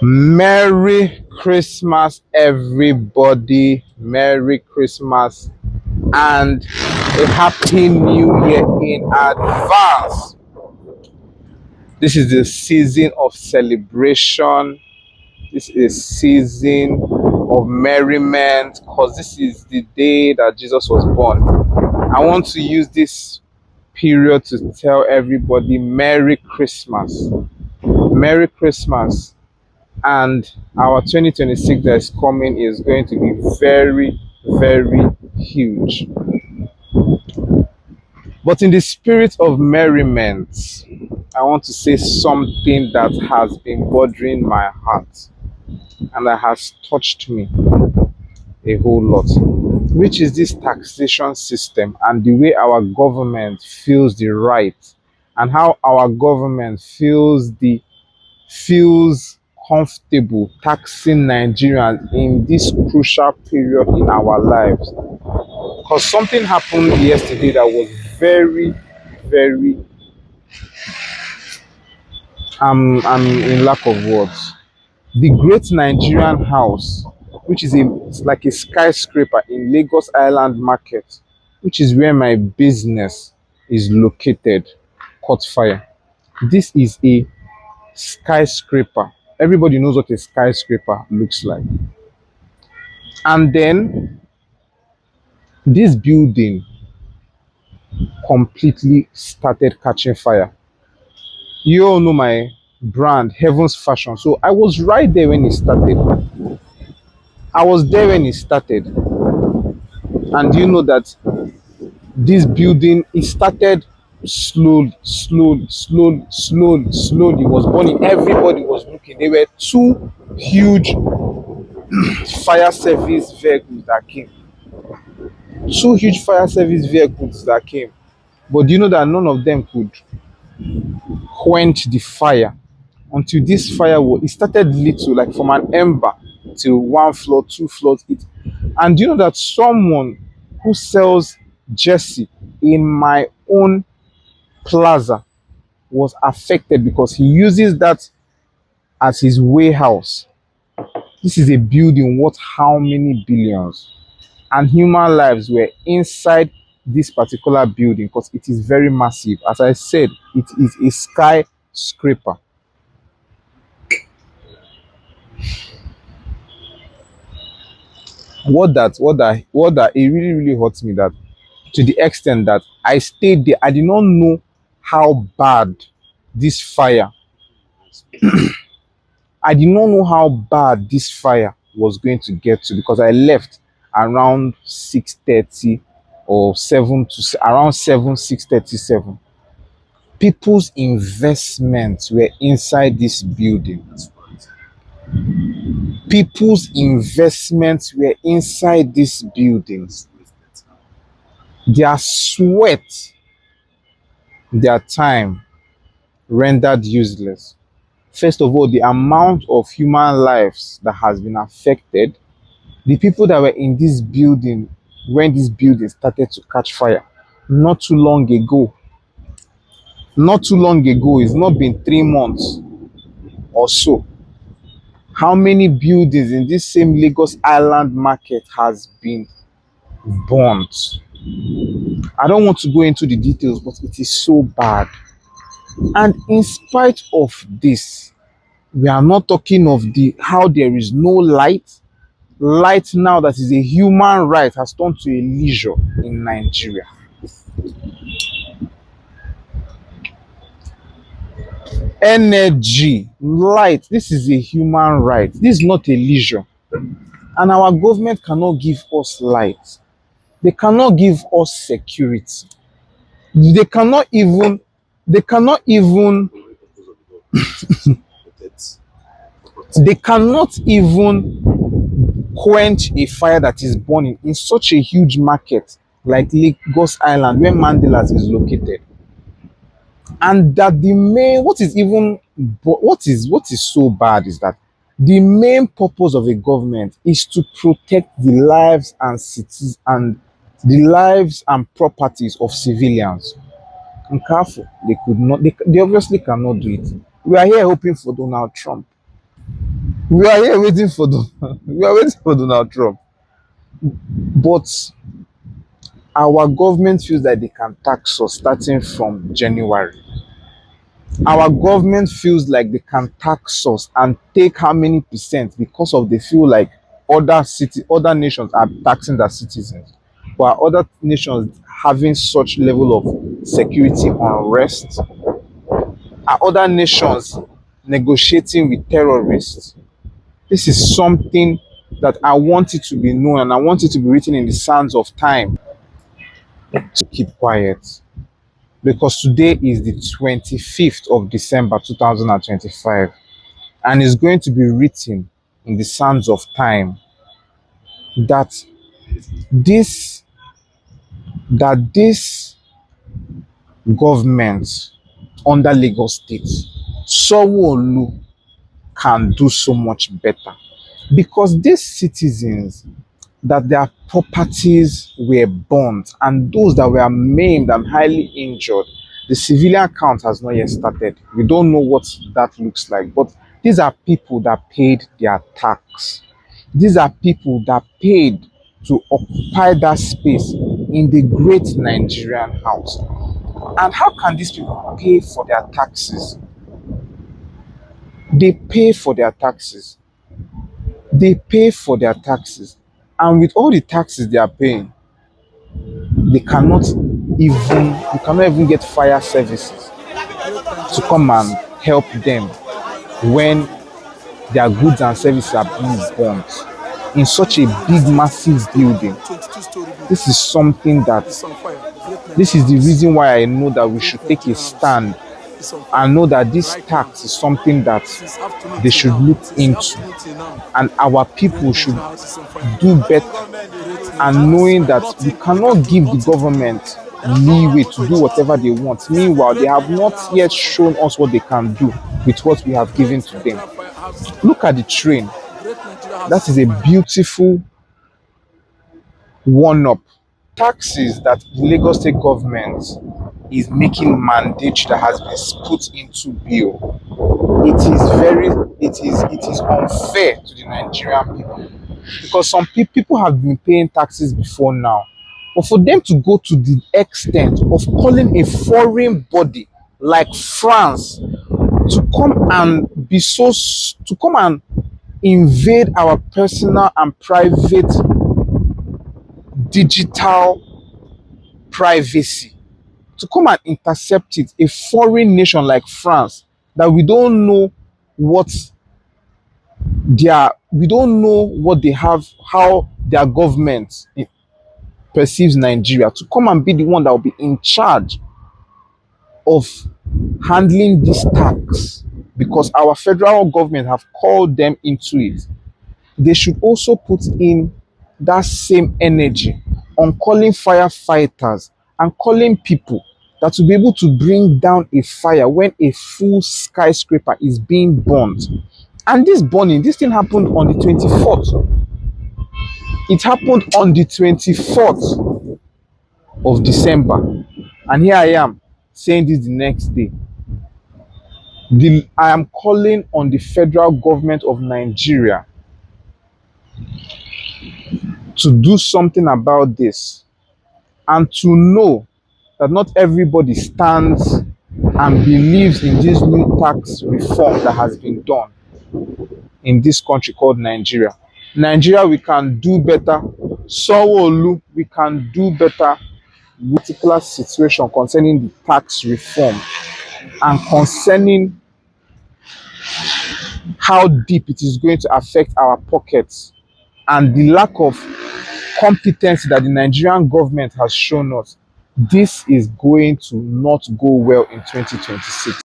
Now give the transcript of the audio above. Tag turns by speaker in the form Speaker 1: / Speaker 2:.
Speaker 1: Merry Christmas, everybody. Merry Christmas and a Happy New Year in advance. This is the season of celebration. This is season of merriment because this is the day that Jesus was born. I want to use this period to tell everybody Merry Christmas. Merry Christmas. And our 2026 that is coming is going to be very, very huge. But in the spirit of merriment, I want to say something that has been bothering my heart and that has touched me a whole lot, which is this taxation system and the way our government feels the right and how our government feels comfortable taxing Nigerians in this crucial period in our lives. Because something happened yesterday that was very, very, I'm in lack of words. The Great Nigerian House, which is it's like a skyscraper in Lagos Island Market, which is where my business is located, caught fire. This is a skyscraper. Everybody knows what a skyscraper looks like. And then this building completely started catching fire. You all know my brand, Heaven's Fashion. So I was right there when it started. I was there when it started. And you know that this building, it started slowly. It was burning. Everybody was looking. There were two huge fire service vehicles that came. Two huge fire service vehicles that came. But do you know that none of them could quench the fire until this fire was, it started little, like from an ember to one floor, two floors. And do you know that someone who sells jersey in my own plaza was affected because he uses that as his warehouse? This is a building worth how many billions? And human lives were inside this particular building because it is very massive. As I said, it is a skyscraper. What that it really hurts me, that to the extent that I stayed there, I did not know how bad this fire I did not know how bad this fire was going to get to, because I left around 6:30 or 7 to around 7, 6:37. People's investments were inside this building. People's investments were inside these buildings. Their sweat, their time rendered useless. First of all, the amount of human lives that has been affected, the people that were in this building when this building started to catch fire not too long ago. Not too long ago, it's not been 3 months or so. How many buildings in this same Lagos Island Market has been burnt? I don't want to go into the details, but it is so bad. And in spite of this, we are not talking of the how there is no light. Light now that is a human right has turned to a leisure in Nigeria. Energy, light, this is a human right. This is not a leisure. And our government cannot give us light. They cannot give us security. They cannot even they cannot even they cannot even quench a fire that is burning in such a huge market like Lagos Island, where Mandilas is located. And that the main, what is so bad is that the main purpose of a government is to protect the lives and cities and the lives and properties of civilians. And careful, they could not, they obviously cannot do it. We are here hoping for Donald Trump. We are here waiting for the we are waiting for Donald Trump. But our government feels that they can tax us starting from January. Our government feels like they can tax us and take how many percent because of they feel like other nations are taxing their citizens, while other nations having such level of security unrest, are other nations negotiating with terrorists. This is something that I want it to be known and I want it to be written in the sands of time to keep quiet. Because today is the 25th of December 2025, and it's going to be written in the sands of time that this this government under Lagos State, Sanwo-Olu, can do so much better, because these citizens that their properties were burnt and those that were maimed and highly injured, the civilian count has not yet started. We don't know what that looks like, but these are people that paid their tax. These are people that paid to occupy that space in the great Nigerian house. And how can these people pay for their taxes? They pay for their taxes. They pay for their taxes. And with all the taxes they are paying, they cannot you cannot even get fire services to come and help them when their goods and services are being burnt in such a big massive building. This is something that this is the reason why I know that we should take a stand and know that this tax is something that they should look into, and our people should do better, and knowing that we cannot give the government leeway to do whatever they want. Meanwhile, they have not yet shown us what they can do with what we have given to them. Look at the train. That is a beautiful one-up. Taxes that the Lagos State government is making mandate that has been put into bill. It is unfair to the Nigerian people, because some people have been paying taxes before now, but for them to go to the extent of calling a foreign body like France to come and to come and invade our personal and private digital privacy, to come and intercept it, a foreign nation like France that what we don't know what they have, how their government perceives Nigeria, to come and be the one that will be in charge of handling this tax, because our federal government have called them into it. They should also put in that same energy on calling firefighters and calling people that will be able to bring down a fire when a full skyscraper is being burnt. And this thing happened on the 24th. It happened on the 24th of December. And here I am saying this the next day. I am calling on the federal government of Nigeria to do something about this, and to know that not everybody stands and believes in this new tax reform that has been done in this country called Nigeria. Nigeria, we can do better. Sanwo-Olu, we can do better. Particular situation concerning the tax reform and concerning how deep it is going to affect our pockets, and the lack of competence that the Nigerian government has shown us, this is going to not go well in 2026.